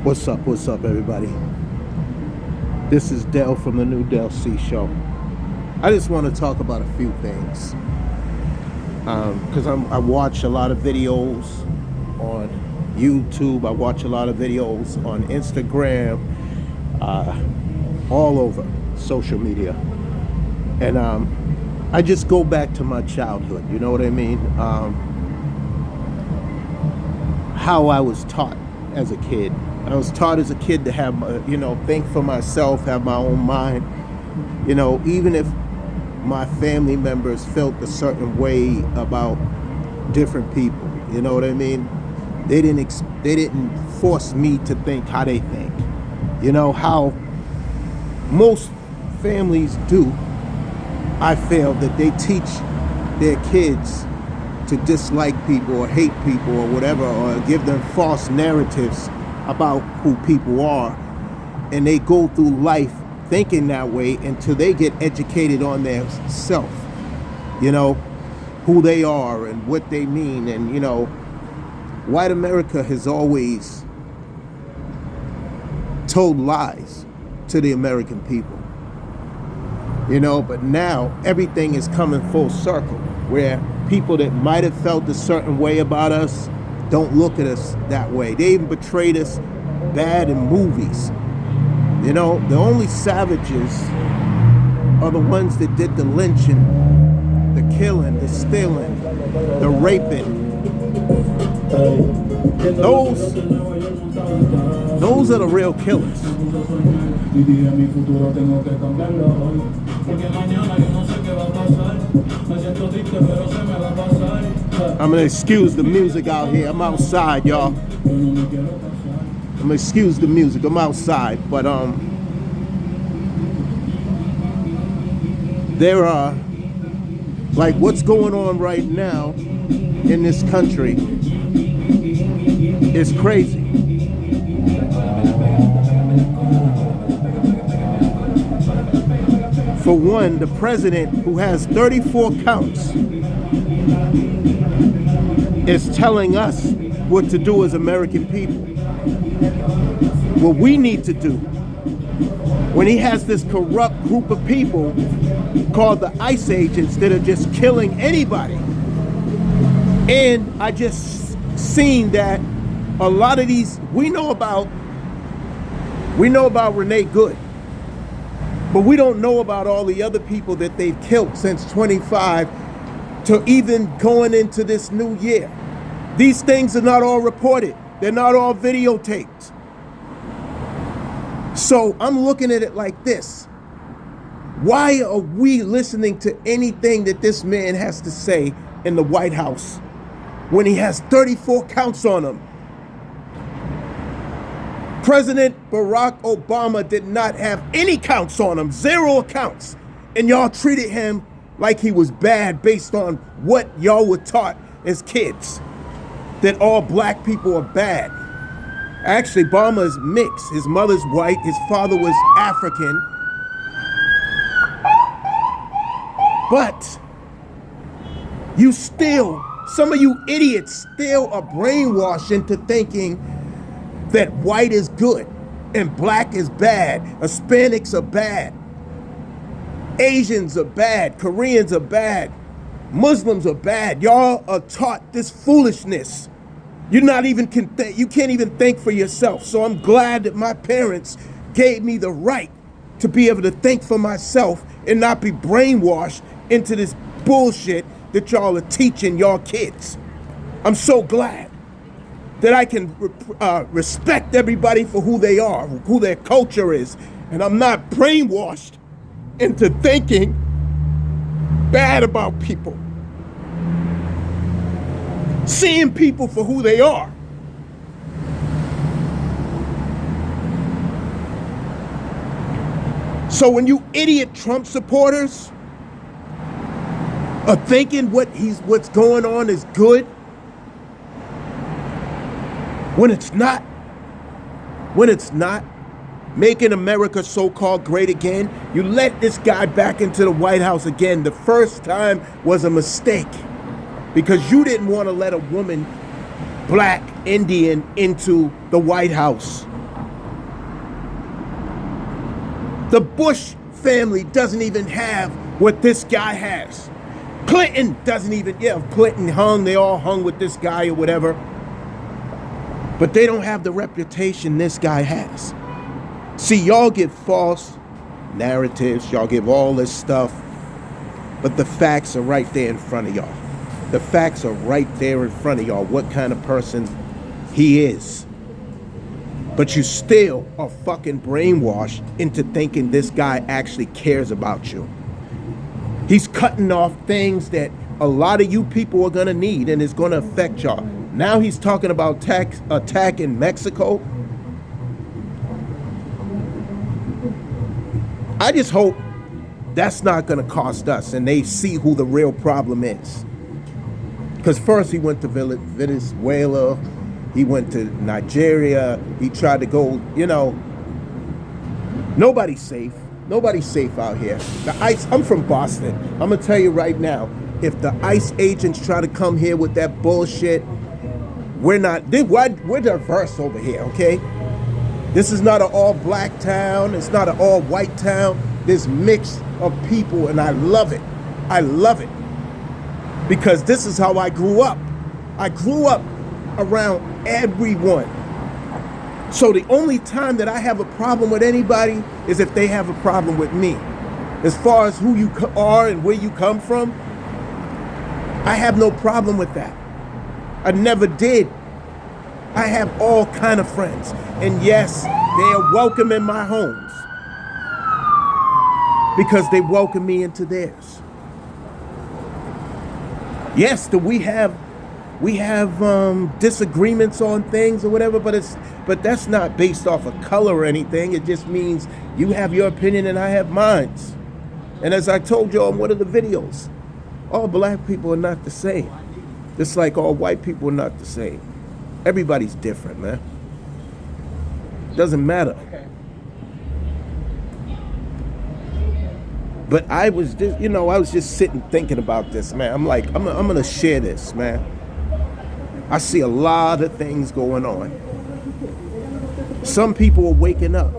What's up, everybody? This is Dell from the New Dell C Show. I just want to talk about a few things because I watch a lot of videos on YouTube. I watch a lot of videos on Instagram, all over social media, and I just go back to my childhood. You know what I mean? How I was taught as a kid. I was taught as a kid to have, think for myself, have my own mind. Even if my family members felt a certain way about different people, you know what I mean? They didn't force me to think how they think. You know how most families do. I feel that they teach their kids to dislike people or hate people or whatever, or give them false narratives about who people are, and they go through life thinking that way until they get educated on their self, who they are and what they mean. And white America has always told lies to the American people, but now everything is coming full circle, where people that might have felt a certain way about us don't look at us that way. They even betrayed us bad in movies. The only savages are the ones that did the lynching, the killing, the stealing, the raping. Those are the real killers. I'm gonna excuse the music out here. I'm outside, y'all. I'm gonna excuse the music. I'm outside, but there are, like, what's going on right now in this country is crazy. For one, the president, who has 34 counts, is telling us what to do as American people. What we need to do, when he has this corrupt group of people called the ICE agents that are just killing anybody. And I just seen that a lot of these, we know about Renee Good, but we don't know about all the other people that they've killed since 25 to even going into this new year. These things are not all reported. They're not all videotaped. So I'm looking at it like this. Why are we listening to anything that this man has to say in the White House when he has 34 counts on him? President Barack Obama did not have any counts on him, 0 counts. And y'all treated him like he was bad based on what y'all were taught as kids, that all black people are bad. Actually, Obama is mixed. His mother's white, his father was African. But you still, some of you idiots still are brainwashed into thinking that white is good and black is bad, Hispanics are bad, Asians are bad, Koreans are bad, Muslims are bad. Y'all are taught this foolishness. You can't even think for yourself. So I'm glad that my parents gave me the right to be able to think for myself and not be brainwashed into this bullshit that y'all are teaching y'all kids. I'm so glad that I can respect everybody for who they are, who their culture is, and I'm not brainwashed into thinking bad about people. Seeing people for who they are. So when you idiot Trump supporters are thinking what's going on is good, when it's not making America so-called great again, you let this guy back into the White House again. The first time was a mistake, because you didn't want to let a woman, black, Indian, into the White House. The Bush family doesn't even have what this guy has. Clinton doesn't even, yeah, Clinton hung, they all hung with this guy or whatever. But they don't have the reputation this guy has. See, y'all give false narratives, y'all give all this stuff, but the facts are right there in front of y'all. The facts are right there in front of y'all, what kind of person he is. But you still are fucking brainwashed into thinking this guy actually cares about you. He's cutting off things that a lot of you people are gonna need, and it's gonna affect y'all. Now he's talking about attack in Mexico. I just hope that's not gonna cost us and they see who the real problem is. Because first he went to Venezuela, he went to Nigeria, he tried to go, you know, nobody's safe. Nobody's safe out here. The ICE, I'm from Boston. I'm gonna tell you right now, if the ICE agents try to come here with that bullshit, we're diverse over here, okay? This is not an all-black town. It's not an all-white town. There's mix of people, and I love it. I love it. Because this is how I grew up. I grew up around everyone. So the only time that I have a problem with anybody is if they have a problem with me. As far as who you are and where you come from, I have no problem with that. I never did. I have all kind of friends. And yes, they are welcome in my homes because they welcome me into theirs. Yes, we have disagreements on things or whatever, but that's not based off of color or anything. It just means you have your opinion and I have mine. And as I told you on one of the videos, all black people are not the same. Just like all white people are not the same. Everybody's different, man. Doesn't matter. But I was just sitting thinking about this, man. I'm like, I'm gonna share this, man. I see a lot of things going on. Some people are waking up.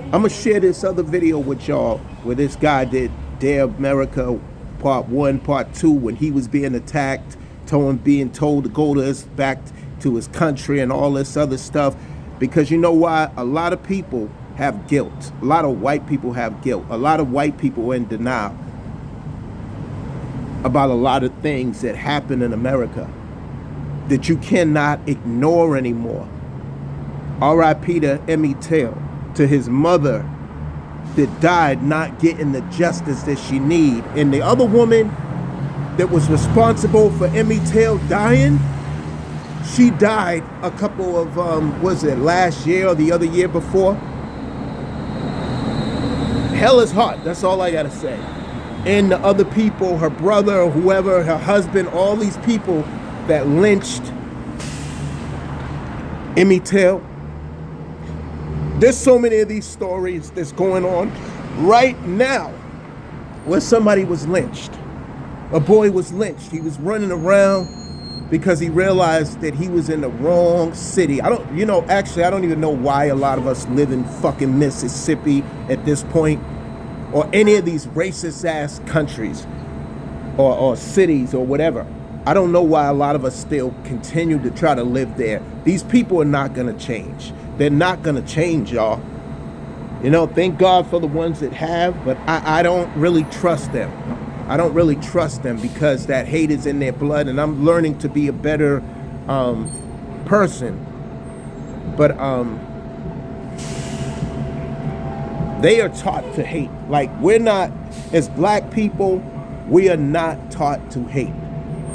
I'm gonna share this other video with y'all where this guy did Dare America Part 1, Part 2, when he was being attacked, being told to go back to his country and all this other stuff. Because you know why? A lot of people have guilt. A lot of white people have guilt. A lot of white people are in denial about a lot of things that happen in America that you cannot ignore anymore. R.I.P. to Emmett Till, to his mother that died not getting the justice that she need. And the other woman that was responsible for Emmett Till dying, she died a couple of, last year or the other year before? Hell is hot, that's all I gotta say. And the other people, her brother or whoever, her husband, all these people that lynched Emmett Till. There's so many of these stories that's going on right now where somebody was lynched. A boy was lynched. He was running around because he realized that he was in the wrong city. I don't even know why a lot of us live in fucking Mississippi at this point, or any of these racist ass countries or cities or whatever. I don't know why a lot of us still continue to try to live there. These people are not gonna change. They're not gonna change, y'all. You know, thank God for the ones that have, but I don't really trust them. I don't really trust them because that hate is in their blood, and I'm learning to be a better person. But they are taught to hate. Like, we're not, as black people, we are not taught to hate.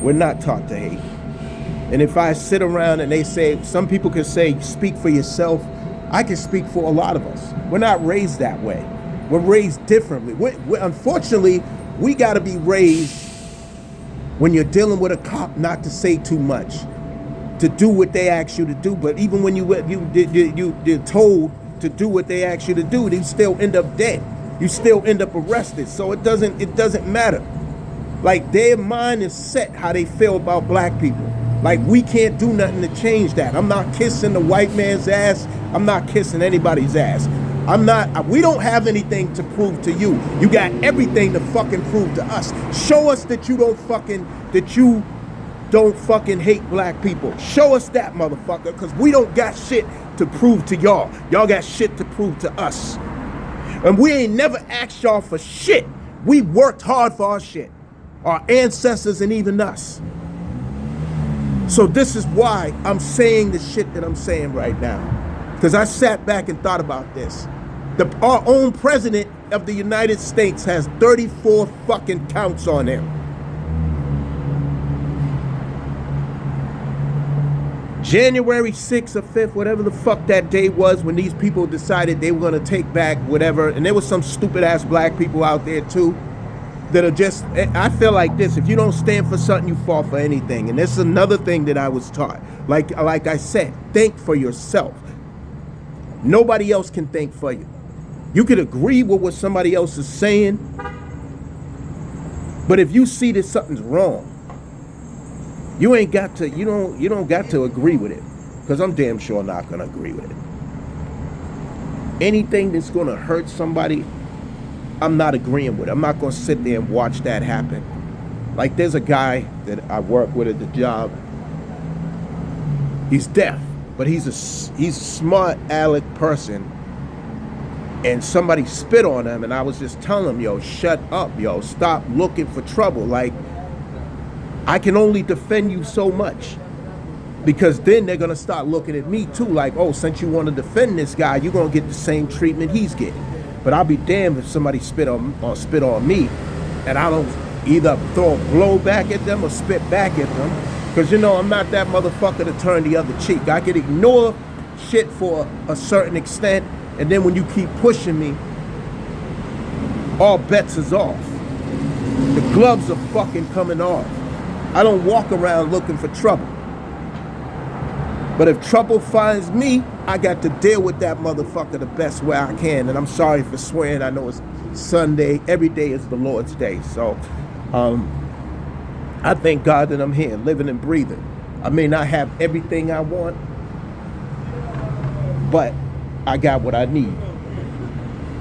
We're not taught to hate. And if I sit around and they say, some people can say, speak for yourself, I can speak for a lot of us. We're not raised that way. We're raised differently. Unfortunately, we got to be raised when you're dealing with a cop not to say too much, to do what they ask you to do. But even when you're told to do what they ask you to do, you still end up dead. You still end up arrested. So it doesn't matter. Like, their mind is set how they feel about black people. Like, we can't do nothing to change that. I'm not kissing the white man's ass. I'm not kissing anybody's ass. We don't have anything to prove to you. You got everything to fucking prove to us. Show us that you don't fucking hate black people. Show us that, motherfucker, because we don't got shit to prove to y'all. Y'all got shit to prove to us. And we ain't never asked y'all for shit. We worked hard for our shit. Our ancestors and even us. So this is why I'm saying the shit that I'm saying right now. Because I sat back and thought about this. Our own president of the United States has 34 fucking counts on him. January 6th or 5th, whatever the fuck that day was, when these people decided they were going to take back whatever, and there was some stupid ass black people out there too that are just, I feel like this, if you don't stand for something, you fall for anything. And this is another thing that I was taught. Like I said, think for yourself. Nobody else can think for you. You could agree with what somebody else is saying, but if you see that something's wrong, you ain't got to, you don't got to agree with it, because I'm damn sure not gonna agree with it. Anything that's gonna hurt somebody, I'm not agreeing with. I'm not gonna sit there and watch that happen. Like, there's a guy that I work with at the job. He's deaf, but he's a smart aleck person. And somebody spit on him, and I was just telling him, yo, shut up, yo, stop looking for trouble. Like, I can only defend you so much, because then they're gonna start looking at me too, like, oh, since you want to defend this guy, you're gonna get the same treatment he's getting. But I'll be damned if somebody spit on me, and I don't either throw a blow back at them or spit back at them, because I'm not that motherfucker to turn the other cheek. I can ignore shit for a certain extent, and then when you keep pushing me, all bets is off. The gloves are fucking coming off. I don't walk around looking for trouble. But if trouble finds me, I got to deal with that motherfucker the best way I can. And I'm sorry for swearing. I know it's Sunday. Every day is the Lord's day. So I thank God that I'm here, living and breathing. I may not have everything I want, but I got what I need.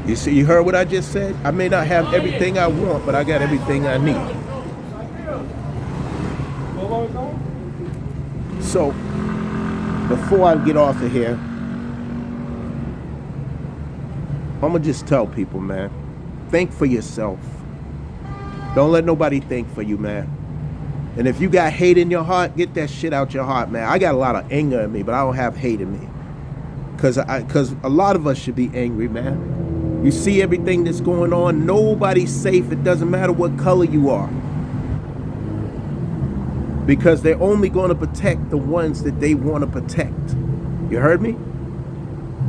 You see, you heard what I just said? I may not have everything I want, but I got everything I need. So, before I get off of here, I'm gonna just tell people, man, think for yourself. Don't let nobody think for you, man. And if you got hate in your heart, get that shit out your heart, man. I got a lot of anger in me, but I don't have hate in me. Because a lot of us should be angry, man. You see everything that's going on. Nobody's safe. It doesn't matter what color you are. Because they're only going to protect the ones that they want to protect. You heard me?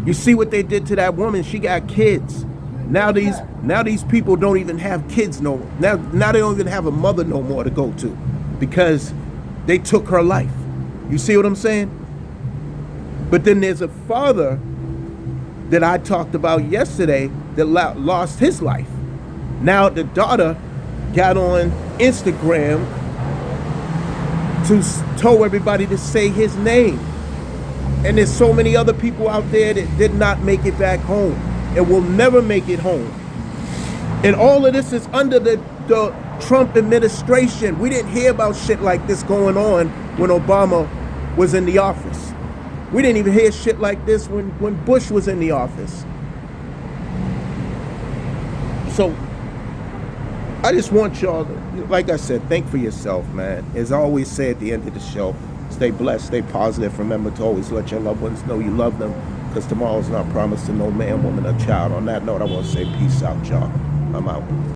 You see what they did to that woman? She got kids. Now these people don't even have kids no more. Now they don't even have a mother no more to go to, because they took her life. You see what I'm saying? But then there's a father that I talked about yesterday that lost his life. Now the daughter got on Instagram to tell everybody to say his name. And there's so many other people out there that did not make it back home and will never make it home. And all of this is under the Trump administration. We didn't hear about shit like this going on when Obama was in the office. We didn't even hear shit like this when Bush was in the office. So I just want y'all to, like I said, think for yourself, man. As I always say at the end of the show, stay blessed, stay positive. Remember to always let your loved ones know you love them, because tomorrow's not promised to no man, woman, or child. On that note, I want to say peace out, y'all. I'm out.